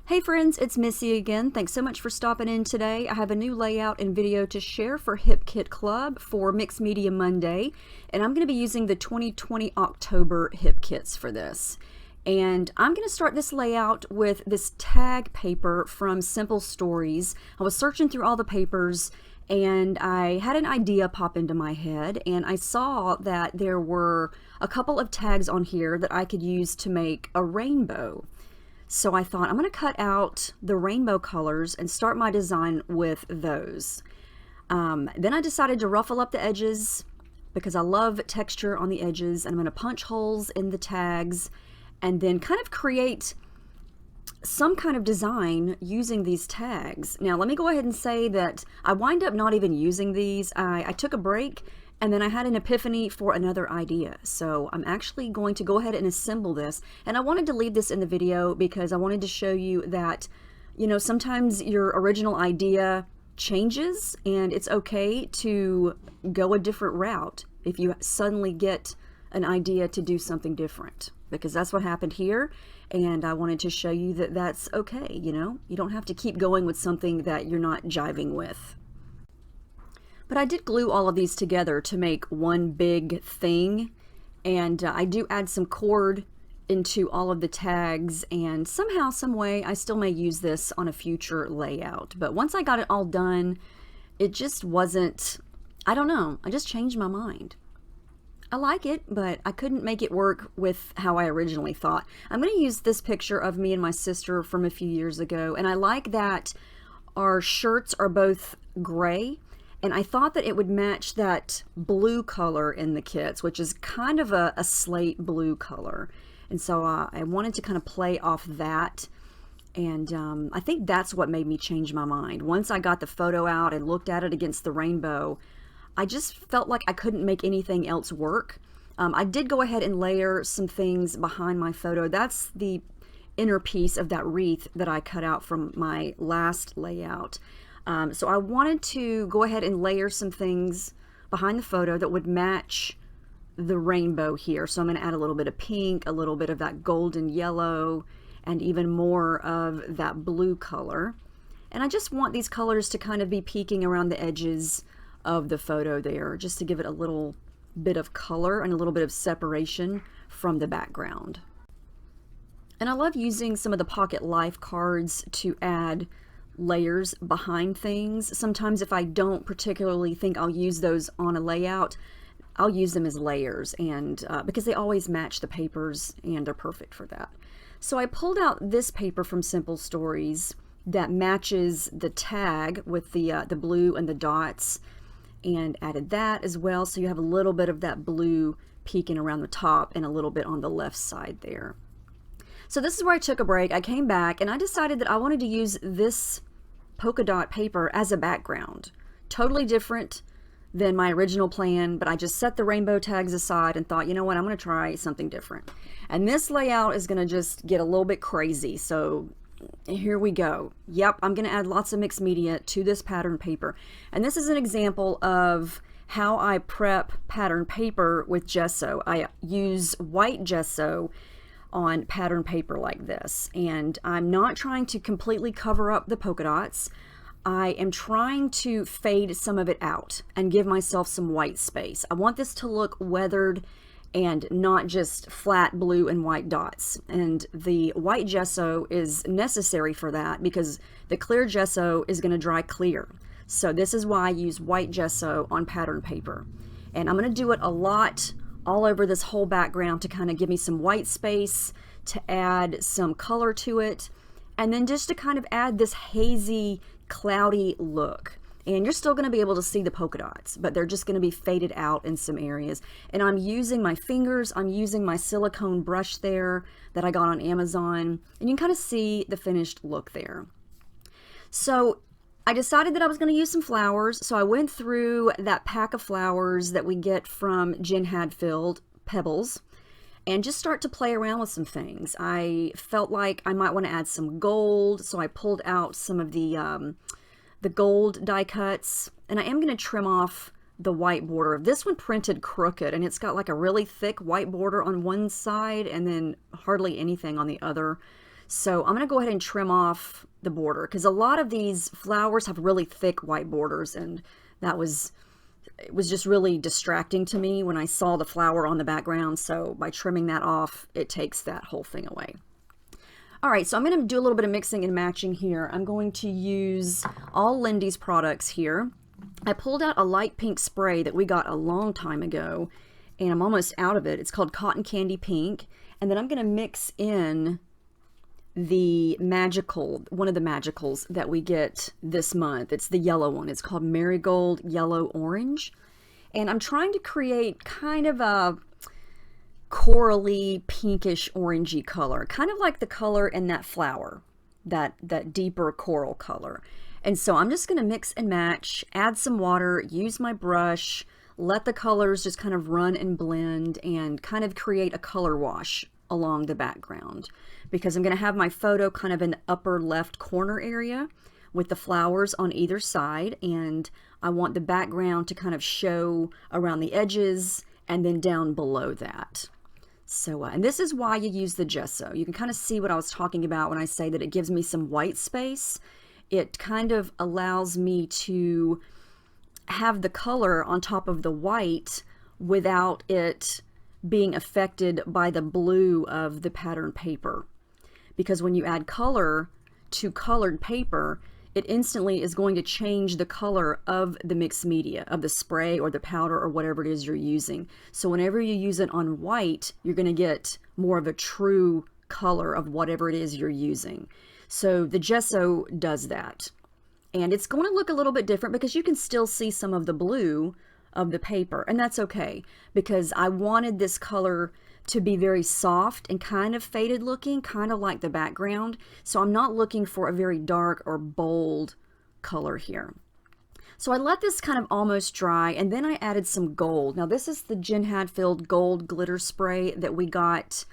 Hey friends, it's Missy again. Thanks so much for stopping in today. I have a new layout and video to share for Hip Kit Club for Mixed Media Monday, and I'm going to be using the 2020 October Hip Kits for this. And I'm going to start this layout with this tag paper from Simple Stories. I was searching through all the papers and I had an idea pop into my head, and I saw that there were a couple of tags on here that I could use to make a rainbow. So I thought I'm going to cut out the rainbow colors and start my design with those. Then I decided to ruffle up the edges because I love texture on the edges, and I'm going to punch holes in the tags and then kind of create some kind of design using these tags. Now let me go ahead and say that I wind up not even using these. I took a break and then I had an epiphany for another idea. So I'm actually going to go ahead and assemble this. And I wanted to leave this in the video because I wanted to show you that, sometimes your original idea changes and it's okay to go a different route if you suddenly get an idea to do something different. Because that's what happened here. And I wanted to show you that that's okay, You don't have to keep going with something that you're not jiving with. But I did glue all of these together to make one big thing, and I do add some cord into all of the tags, and somehow, some way, I still may use this on a future layout. But once I got it all done, it just wasn't, I don't know, I just changed my mind. I like it, but I couldn't make it work with how I originally thought. I'm going to use this picture of me and my sister from a few years ago, and I like that our shirts are both gray. And I thought that it would match that blue color in the kits, which is kind of a slate blue color. And so I wanted to kind of play off that. And I think that's what made me change my mind. Once I got the photo out and looked at it against the rainbow, I just felt like I couldn't make anything else work. I did go ahead and layer some things behind my photo. That's the inner piece of that wreath that I cut out from my last layout. So I wanted to go ahead and layer some things behind the photo that would match the rainbow here. So I'm going to add a little bit of pink, a little bit of that golden yellow, and even more of that blue color. And I just want these colors to kind of be peeking around the edges of the photo there, just to give it a little bit of color and a little bit of separation from the background. And I love using some of the Pocket Life cards to add layers behind things. Sometimes if I don't particularly think I'll use those on a layout, I'll use them as layers, and because they always match the papers and they're perfect for that. So I pulled out this paper from Simple Stories that matches the tag with the blue and the dots, and added that as well, so you have a little bit of that blue peeking around the top and a little bit on the left side there. So this is where I took a break. I came back and I decided that I wanted to use this polka dot paper as a background. Totally different than my original plan, but I just set the rainbow tags aside and thought, you know what, I'm going to try something different. And this layout is going to just get a little bit crazy, so here we go. Yep, I'm going to add lots of mixed media to this pattern paper. And this is an example of how I prep pattern paper with gesso. I use white gesso on pattern paper like this, and I'm not trying to completely cover up the polka dots. I am trying to fade some of it out and give myself some white space. I want this to look weathered and not just flat blue and white dots, and the white gesso is necessary for that because the clear gesso is going to dry clear. So this is why I use white gesso on pattern paper, and I'm going to do it a lot all over this whole background to kind of give me some white space, to add some color to it, and then just to kind of add this hazy, cloudy look. And you're still going to be able to see the polka dots, but they're just going to be faded out in some areas. And I'm using my fingers, I'm using my silicone brush there that I got on Amazon, and you can kind of see the finished look there. So I decided that I was going to use some flowers, so I went through that pack of flowers that we get from Jen Hadfield, Pebbles, and just start to play around with some things. I felt like I might want to add some gold, so I pulled out some of the gold die cuts, and I am going to trim off the white border. This one printed crooked, and it's got like a really thick white border on one side and then hardly anything on the other. So I'm going to go ahead and trim off the border because a lot of these flowers have really thick white borders, and it was just really distracting to me when I saw the flower on the background. So by trimming that off, it takes that whole thing away. All right, so I'm going to do a little bit of mixing and matching here. I'm going to use all Lindy's products here. I pulled out a light pink spray that we got a long time ago, and I'm almost out of it. It's called Cotton Candy Pink. And then I'm going to mix in the one of the magicals that we get this month. It's the yellow one. It's called Marigold Yellow Orange. And I'm trying to create kind of a corally, pinkish, orangey color, kind of like the color in that flower, that deeper coral color. And so I'm just going to mix and match, add some water, use my brush, let the colors just kind of run and blend and kind of create a color wash along the background, because I'm going to have my photo kind of in the upper left corner area with the flowers on either side, and I want the background to kind of show around the edges and then down below that. So, and this is why you use the gesso. You can kind of see what I was talking about when I say that it gives me some white space. It kind of allows me to have the color on top of the white without it being affected by the blue of the pattern paper. Because when you add color to colored paper, it instantly is going to change the color of the mixed media, of the spray or the powder or whatever it is you're using. So whenever you use it on white, you're going to get more of a true color of whatever it is you're using. So the gesso does that. And it's going to look a little bit different because you can still see some of the blue of the paper, and that's okay, because I wanted this color to be very soft and kind of faded looking, kind of like the background. So I'm not looking for a very dark or bold color here. So I let this kind of almost dry, and then I added some gold. Now this is the Jen Hadfield Gold Glitter Spray that we got,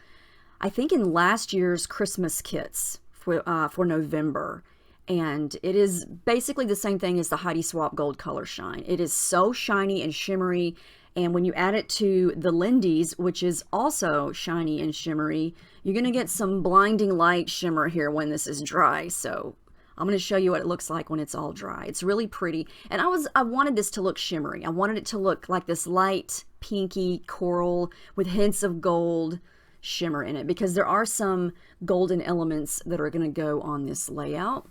I think, in last year's Christmas kits for November. And it is basically the same thing as the Heidi Swapp Gold Color Shine. It is so shiny and shimmery, and when you add it to the Lindy's, which is also shiny and shimmery, you're going to get some blinding light shimmer here when this is dry. So I'm going to show you what it looks like when it's all dry. It's really pretty, and I wanted this to look shimmery. I wanted it to look like this light pinky coral with hints of gold shimmer in it, because there are some golden elements that are going to go on this layout.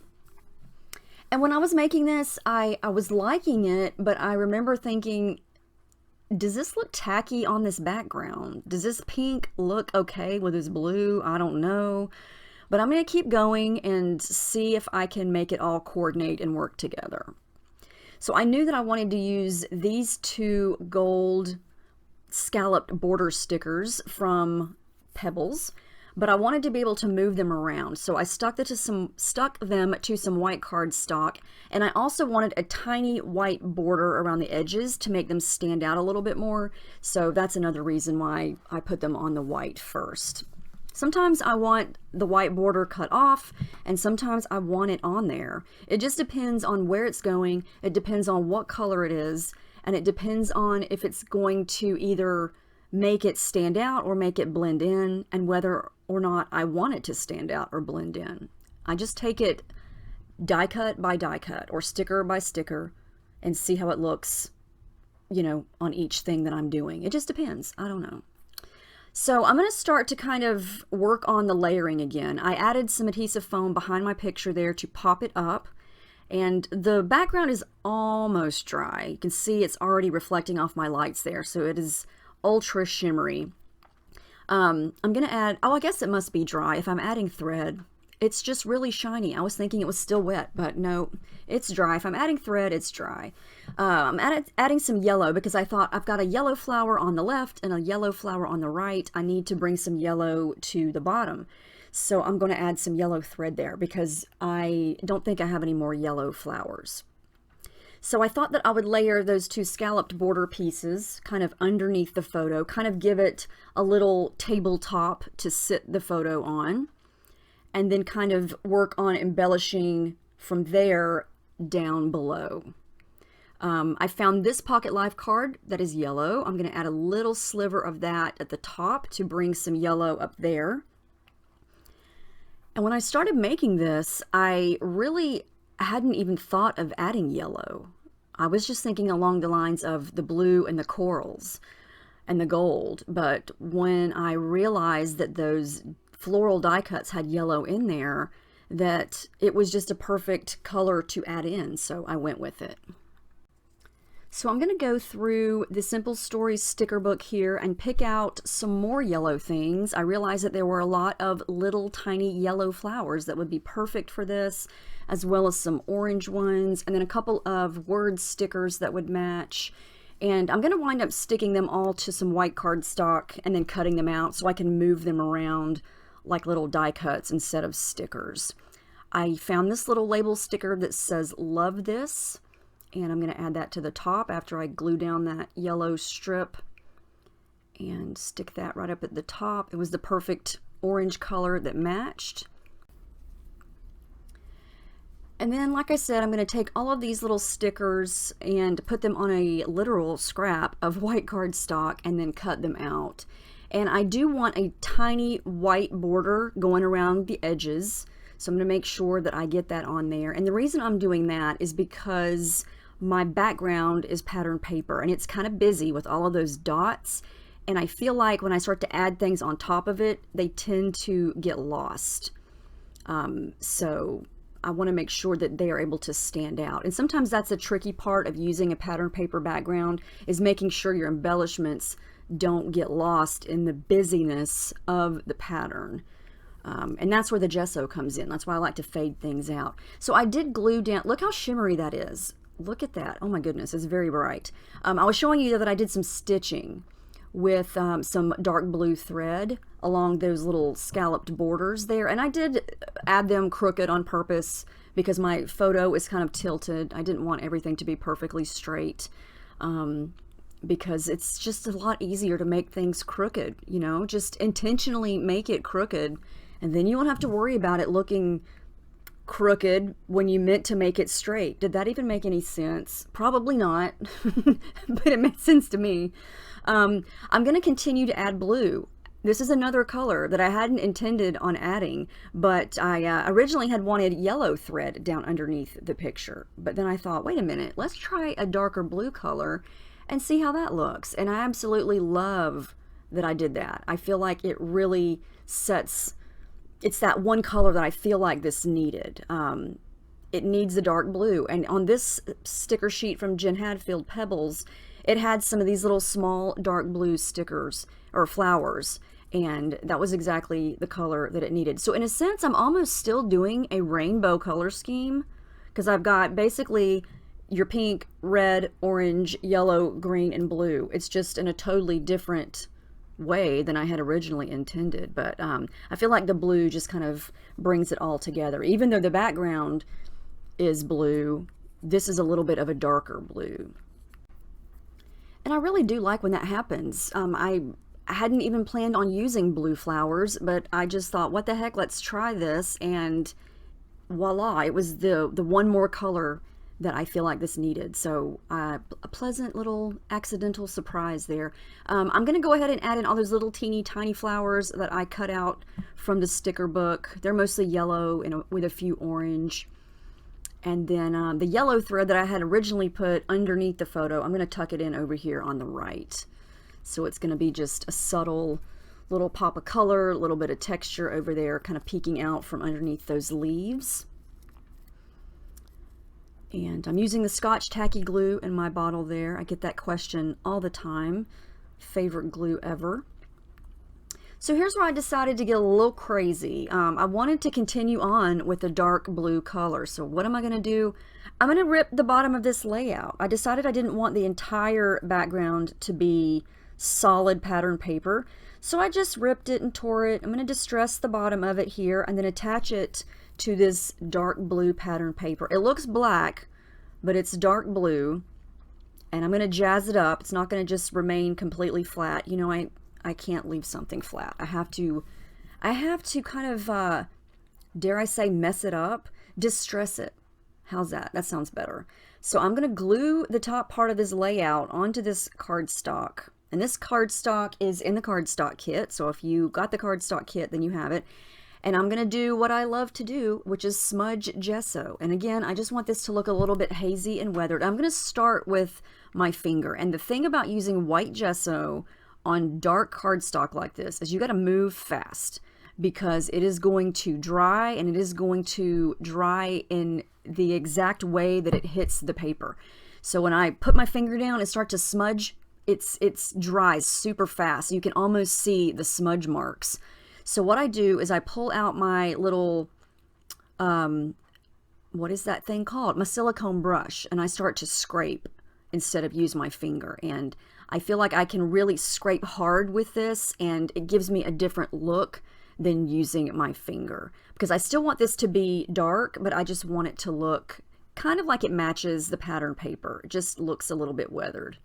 And when I was making this, I was liking it, but I remember thinking, does this look tacky on this background? Does this pink look okay with this blue? I don't know. But I'm going to keep going and see if I can make it all coordinate and work together. So I knew that I wanted to use these two gold scalloped border stickers from Pebbles, but I wanted to be able to move them around. So I stuck them to some white cardstock, and I also wanted a tiny white border around the edges to make them stand out a little bit more. So that's another reason why I put them on the white first. Sometimes I want the white border cut off, and sometimes I want it on there. It just depends on where it's going, it depends on what color it is, and it depends on if it's going to either make it stand out or make it blend in, and whether or not I want it to stand out or blend in. I just take it die cut by die cut or sticker by sticker and see how it looks, you know, on each thing that I'm doing. It just depends. I don't know. So I'm going to start to kind of work on the layering again. I added some adhesive foam behind my picture there to pop it up, and the background is almost dry. You can see it's already reflecting off my lights there, so it is ultra shimmery. I'm going to add, oh, I guess it must be dry. If I'm adding thread, it's just really shiny. I was thinking it was still wet, but no, it's dry. If I'm adding thread, it's dry. I'm adding some yellow because I thought I've got a yellow flower on the left and a yellow flower on the right. I need to bring some yellow to the bottom. So I'm going to add some yellow thread there because I don't think I have any more yellow flowers. So I thought that I would layer those two scalloped border pieces kind of underneath the photo, kind of give it a little tabletop to sit the photo on, and then kind of work on embellishing from there down below. I found this Pocket Life card that is yellow. I'm going to add a little sliver of that at the top to bring some yellow up there. And when I started making this, I really hadn't even thought of adding yellow. I was just thinking along the lines of the blue and the corals and the gold. But when I realized that those floral die cuts had yellow in there, that it was just a perfect color to add in, so I went with it. So I'm going to go through the Simple Stories sticker book here and pick out some more yellow things. I realized that there were a lot of little tiny yellow flowers that would be perfect for this, as well as some orange ones, and then a couple of word stickers that would match. And I'm going to wind up sticking them all to some white cardstock and then cutting them out so I can move them around like little die cuts instead of stickers. I found this little label sticker that says "Love This," and I'm going to add that to the top after I glue down that yellow strip and stick that right up at the top. It was the perfect orange color that matched. And then, like I said, I'm going to take all of these little stickers and put them on a literal scrap of white cardstock and then cut them out. And I do want a tiny white border going around the edges, so I'm going to make sure that I get that on there. And the reason I'm doing that is because my background is pattern paper and it's kind of busy with all of those dots, and I feel like when I start to add things on top of it, they tend to get lost. So I want to make sure that they are able to stand out. And sometimes that's a tricky part of using a pattern paper background, is making sure your embellishments don't get lost in the busyness of the pattern. And that's where the gesso comes in. That's why I like to fade things out. So I did glue down, look how shimmery that is. Look at that. Oh my goodness, it's very bright. I was showing you that I did some stitching with some dark blue thread along those little scalloped borders there. And I did add them crooked on purpose because my photo is kind of tilted. I didn't want everything to be perfectly straight because it's just a lot easier to make things crooked, you know, just intentionally make it crooked, and then you won't have to worry about it looking crooked when you meant to make it straight. Did that even make any sense? Probably not, but it made sense to me. I'm going to continue to add blue. This is another color that I hadn't intended on adding, but I originally had wanted yellow thread down underneath the picture. But then I thought, wait a minute, let's try a darker blue color and see how that looks. And I absolutely love that I did that. I feel like it really sets, it's that one color that I feel like this needed. It needs the dark blue. And on this sticker sheet from Jen Hadfield Pebbles, it had some of these little small dark blue stickers or flowers, and that was exactly the color that it needed. So in a sense, I'm almost still doing a rainbow color scheme, because I've got basically your pink, red, orange, yellow, green, and blue. It's just in a totally different way than I had originally intended, but I feel like the blue just kind of brings it all together. Even though the background is blue, this is a little bit of a darker blue. And I really do like when that happens. I hadn't even planned on using blue flowers, but I just thought, what the heck, let's try this, and voila, it was the one more color that I feel like this needed. So a pleasant little accidental surprise there. I'm going to go ahead and add in all those little teeny tiny flowers that I cut out from the sticker book. They're mostly yellow and with a few orange. And then the yellow thread that I had originally put underneath the photo, I'm going to tuck it in over here on the right. So it's going to be just a subtle little pop of color, a little bit of texture over there, kind of peeking out from underneath those leaves. And I'm using the Scotch Tacky glue in my bottle there. I get that question all the time. Favorite glue ever. So here's where I decided to get a little crazy. I wanted to continue on with the dark blue color. So what am I going to do? I'm going to rip the bottom of this layout. I decided I didn't want the entire background to be solid pattern paper. So I just ripped it and tore it. I'm going to distress the bottom of it here and then attach it to this dark blue pattern paper. It looks black, but it's dark blue, and I'm going to jazz it up. It's not going to just remain completely flat. You know, I can't leave something flat. I have to kind of, dare I say, mess it up, distress it. How's that? That sounds better. So I'm going to glue the top part of this layout onto this cardstock. And this cardstock is in the cardstock kit. So if you got the cardstock kit, then you have it. And I'm going to do what I love to do, which is smudge gesso. And again, I just want this to look a little bit hazy and weathered. I'm going to start with my finger. And the thing about using white gesso on dark cardstock like this is you got to move fast, because it is going to dry, and it is going to dry in the exact way that it hits the paper. So when I put my finger down and start to smudge, it's dries super fast. You can almost see the smudge marks. So what I do is I pull out my little, what is that thing called? My silicone brush, and I start to scrape instead of use my finger. And I feel like I can really scrape hard with this, and it gives me a different look than using my finger, because I still want this to be dark, but I just want it to look kind of like it matches the pattern paper. It just looks a little bit weathered.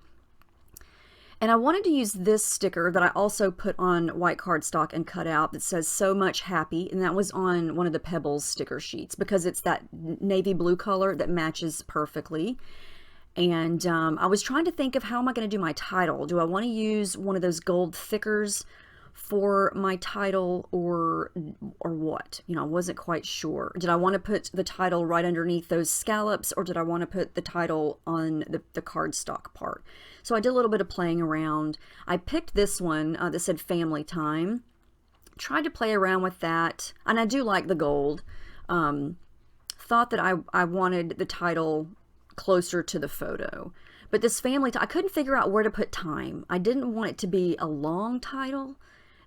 And I wanted to use this sticker that I also put on white cardstock and cut out that says "So Much Happy," and that was on one of the Pebbles sticker sheets, because it's that navy blue color that matches perfectly. And I was trying to think of, how am I going to do my title? Do I want to use one of those gold thickers for my title, or what? You know, I wasn't quite sure. Did I want to put the title right underneath those scallops, or did I want to put the title on the cardstock part? So I did a little bit of playing around. I picked this one that said "Family Time." Tried to play around with that, and I do like the gold. Thought that I wanted the title closer to the photo. But this family, I couldn't figure out where to put time. I didn't want it to be a long title,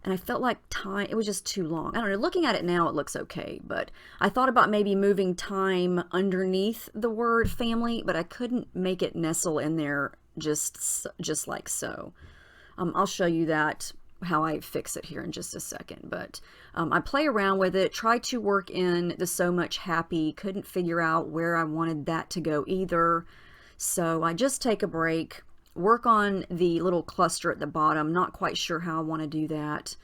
and I felt like time, it was just too long. I don't know, looking at it now, it looks okay, but I thought about maybe moving time underneath the word family, but I couldn't make it nestle in there just like so. I'll show you that, how I fix it here in just a second. But I play around with it, try to work in the "So Much Happy," couldn't figure out where I wanted that to go either. So I just take a break, work on the little cluster at the bottom. Not quite sure how I want to do that.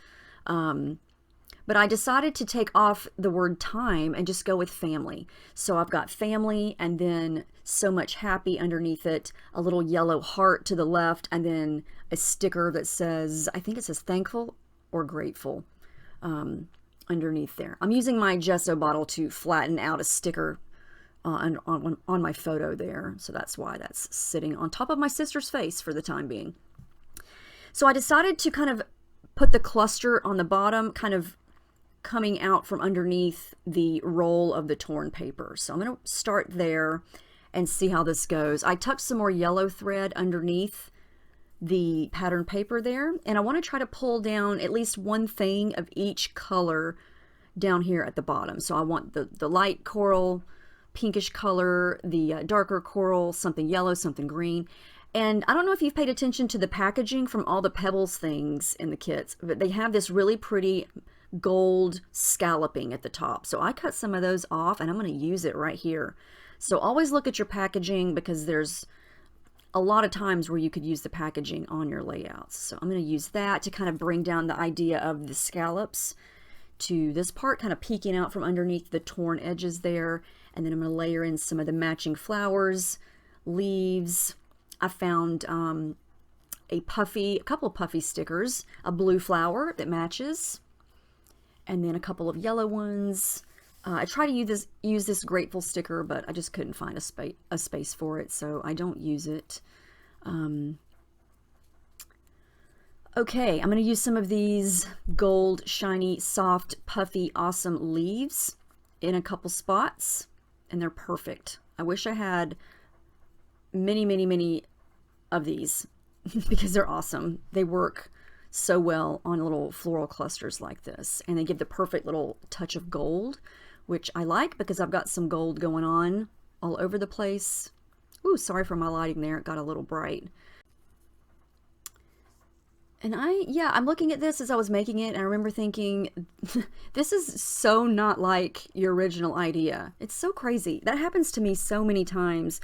But I decided to take off the word time and just go with family. So I've got family, and then "So Much Happy" underneath it, a little yellow heart to the left, and then a sticker that says, I think it says "thankful" or "grateful" underneath there. I'm using my gesso bottle to flatten out a sticker on my photo there. So that's why that's sitting on top of my sister's face for the time being. So I decided to kind of put the cluster on the bottom, kind of coming out from underneath the roll of the torn paper. So I'm going to start there and see how this goes. I tucked some more yellow thread underneath the pattern paper there, and I want to try to pull down at least one thing of each color down here at the bottom. So I want the light coral, pinkish color, the darker coral, something yellow, something green. And I don't know if you've paid attention to the packaging from all the Pebbles things in the kits, but they have this really pretty gold scalloping at the top. So I cut some of those off, and I'm going to use it right here. So always look at your packaging, because there's a lot of times where you could use the packaging on your layouts. So I'm going to use that to kind of bring down the idea of the scallops to this part, kind of peeking out from underneath the torn edges there. And then I'm going to layer in some of the matching flowers, leaves. I found a couple of puffy stickers, a blue flower that matches, and then a couple of yellow ones. I try to use this grateful sticker, but I just couldn't find a space for it, so I don't use it. Okay, I'm going to use some of these gold, shiny, soft, puffy, awesome leaves in a couple spots, and they're perfect. I wish I had many of these because they're awesome. They work so well on little floral clusters like this, and they give the perfect little touch of gold, which I like because I've got some gold going on all over the place. Ooh, sorry for my lighting there. It got a little bright. And I'm looking at this as I was making it, and I remember thinking, this is so not like your original idea. It's so crazy. That happens to me so many times,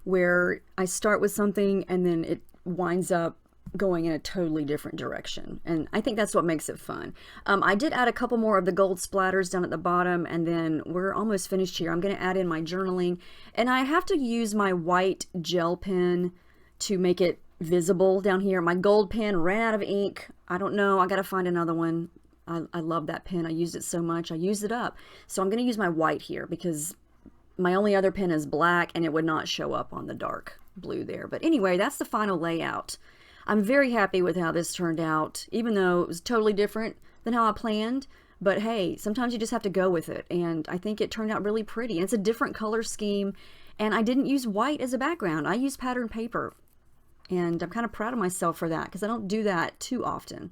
where I start with something and then it winds up going in a totally different direction. And I think that's what makes it fun. I did add a couple more of the gold splatters down at the bottom, and then we're almost finished here. I'm going to add in my journaling, and I have to use my white gel pen to make it visible down here. My gold pen ran out of ink. I don't know. I got to find another one. I love that pen. I used it so much. I used it up. So I'm going to use my white here because my only other pen is black and it would not show up on the dark blue there. But anyway, that's the final layout. I'm very happy with how this turned out, even though it was totally different than how I planned. But hey, sometimes you just have to go with it. And I think it turned out really pretty. And it's a different color scheme. And I didn't use white as a background. I used pattern paper. And I'm kind of proud of myself for that because I don't do that too often.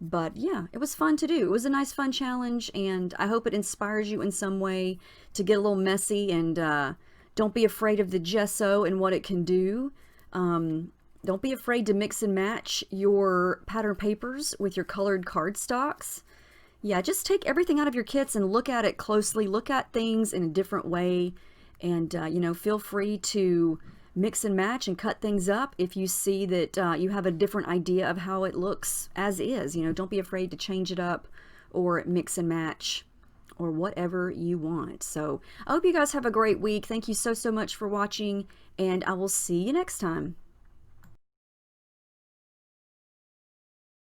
But yeah, it was fun to do. It was a nice, fun challenge, and I hope it inspires you in some way to get a little messy, and don't be afraid of the gesso and what it can do. Don't be afraid to mix and match your pattern papers with your colored cardstocks. Yeah, just take everything out of your kits and look at it closely. Look at things in a different way, and you know, feel free to mix and match and cut things up if you see that you have a different idea of how it looks as is. You know, don't be afraid to change it up or mix and match or whatever you want. So I hope you guys have a great week. Thank you so much for watching, and I will see you next time.